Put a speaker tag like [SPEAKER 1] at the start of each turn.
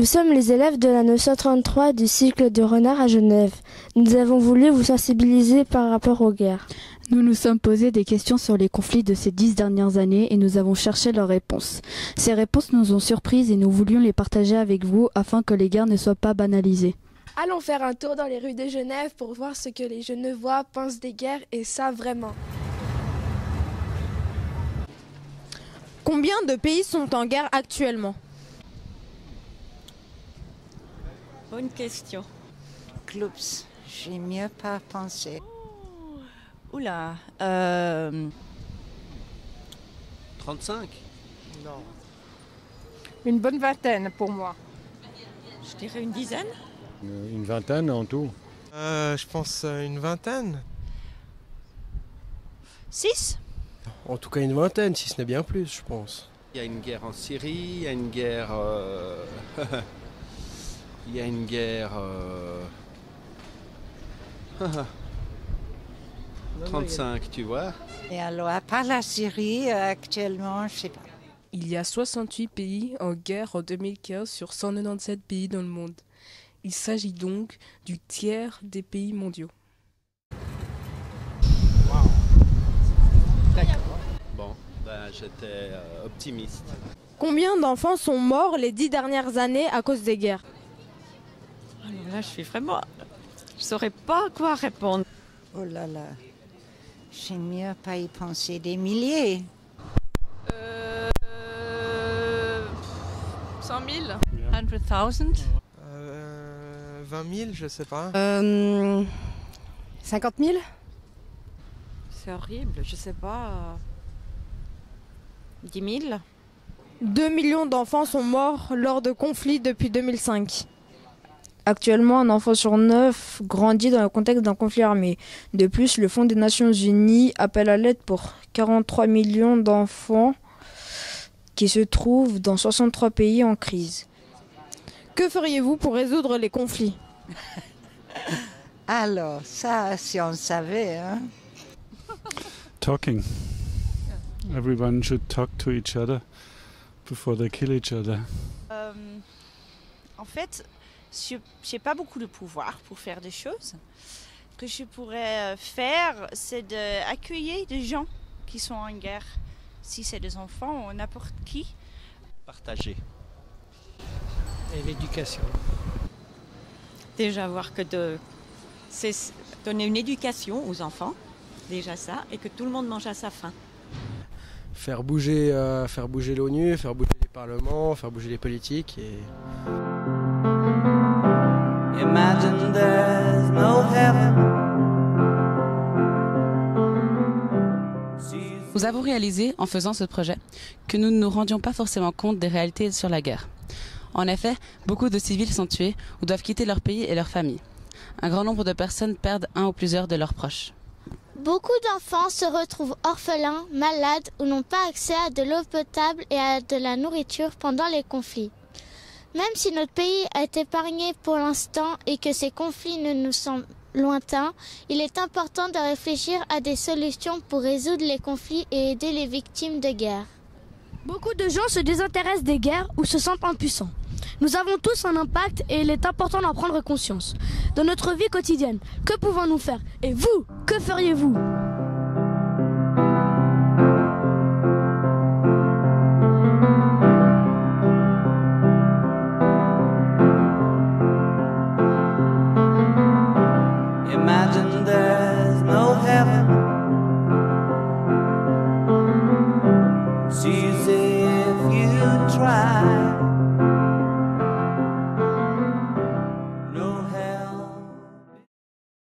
[SPEAKER 1] sommes les élèves de la 933 du cycle de Renard à Genève. Nous avons voulu vous sensibiliser par rapport aux guerres.
[SPEAKER 2] Nous nous sommes posé des questions sur les conflits de ces 10 dernières années et nous avons cherché leurs réponses. Ces réponses nous ont surprises et nous voulions les partager avec vous afin que les guerres ne soient pas banalisées.
[SPEAKER 3] Allons faire un tour dans les rues de Genève pour voir ce que les Genevois pensent des guerres et ça vraiment.
[SPEAKER 4] Combien de pays sont en guerre actuellement ?
[SPEAKER 5] Bonne question.
[SPEAKER 6] Clubs, j'ai mieux pas pensé.
[SPEAKER 5] Oula,
[SPEAKER 7] 35 ?
[SPEAKER 8] Non. Une bonne vingtaine pour moi.
[SPEAKER 5] je dirais une dizaine.
[SPEAKER 9] Une vingtaine en tout.
[SPEAKER 10] Je pense une vingtaine.
[SPEAKER 5] 6 ?
[SPEAKER 10] En tout cas une vingtaine, si ce n'est bien plus, je pense.
[SPEAKER 7] Il y a une guerre en Syrie, il y a une guerre... il y a une guerre... 35, tu vois.
[SPEAKER 6] Et alors, à part la Syrie, actuellement, je sais pas.
[SPEAKER 11] Il y a 68 pays en guerre en 2015 sur 197 pays dans le monde. Il s'agit donc du tiers des pays mondiaux.
[SPEAKER 7] Bon, ben, j'étais optimiste.
[SPEAKER 4] Combien d'enfants sont morts les 10 dernières années à cause des guerres ?
[SPEAKER 5] Alors là, je suis vraiment... Je saurais pas quoi répondre.
[SPEAKER 6] Oh là là, j'ai mieux pas y penser. Des milliers.
[SPEAKER 4] 100 000
[SPEAKER 5] 100,000
[SPEAKER 10] 20 000, je sais pas.
[SPEAKER 4] 50 000
[SPEAKER 5] C'est horrible, je sais pas. 10 000
[SPEAKER 4] 2 millions d'enfants sont morts lors de conflits depuis 2005.
[SPEAKER 1] Actuellement, un enfant sur 9 grandit dans le contexte d'un conflit armé. De plus, le Fonds des Nations Unies appelle à l'aide pour 43 millions d'enfants qui se trouvent dans 63 pays en crise.
[SPEAKER 4] Que feriez-vous pour résoudre les conflits ?
[SPEAKER 6] Alors, ça, si on savait, hein.
[SPEAKER 9] Talking. Everyone should talk to each other before they kill each other.
[SPEAKER 5] En fait, je n'ai pas beaucoup de pouvoir pour faire des choses. Ce que je pourrais faire, c'est d'accueillir des gens qui sont en guerre. Si c'est des enfants ou n'importe qui.
[SPEAKER 7] Partager.
[SPEAKER 8] Et l'éducation.
[SPEAKER 5] Déjà voir c'est donner une éducation aux enfants, déjà ça, et que tout le monde mange à sa faim.
[SPEAKER 10] Faire bouger l'ONU, faire bouger les parlements, faire bouger les politiques et...
[SPEAKER 12] Imagine there's no heaven.
[SPEAKER 13] Nous avons réalisé, en faisant ce projet, que nous ne nous rendions pas forcément compte des réalités sur la guerre. En effet, beaucoup de civils sont tués ou doivent quitter leur pays et leur famille. Un grand nombre de personnes perdent un ou plusieurs de leurs proches.
[SPEAKER 14] Beaucoup d'enfants se retrouvent orphelins, malades ou n'ont pas accès à de l'eau potable et à de la nourriture pendant les conflits. Même si notre pays est épargné pour l'instant et que ces conflits ne nous semblent lointains, il est important de réfléchir à des solutions pour résoudre les conflits et aider les victimes de guerre.
[SPEAKER 1] Beaucoup de gens se désintéressent des guerres ou se sentent impuissants. Nous avons tous un impact et il est important d'en prendre conscience. Dans notre vie quotidienne, que pouvons-nous faire? Et vous, que feriez-vous?
[SPEAKER 12] Imagine there's no heaven. See if you try.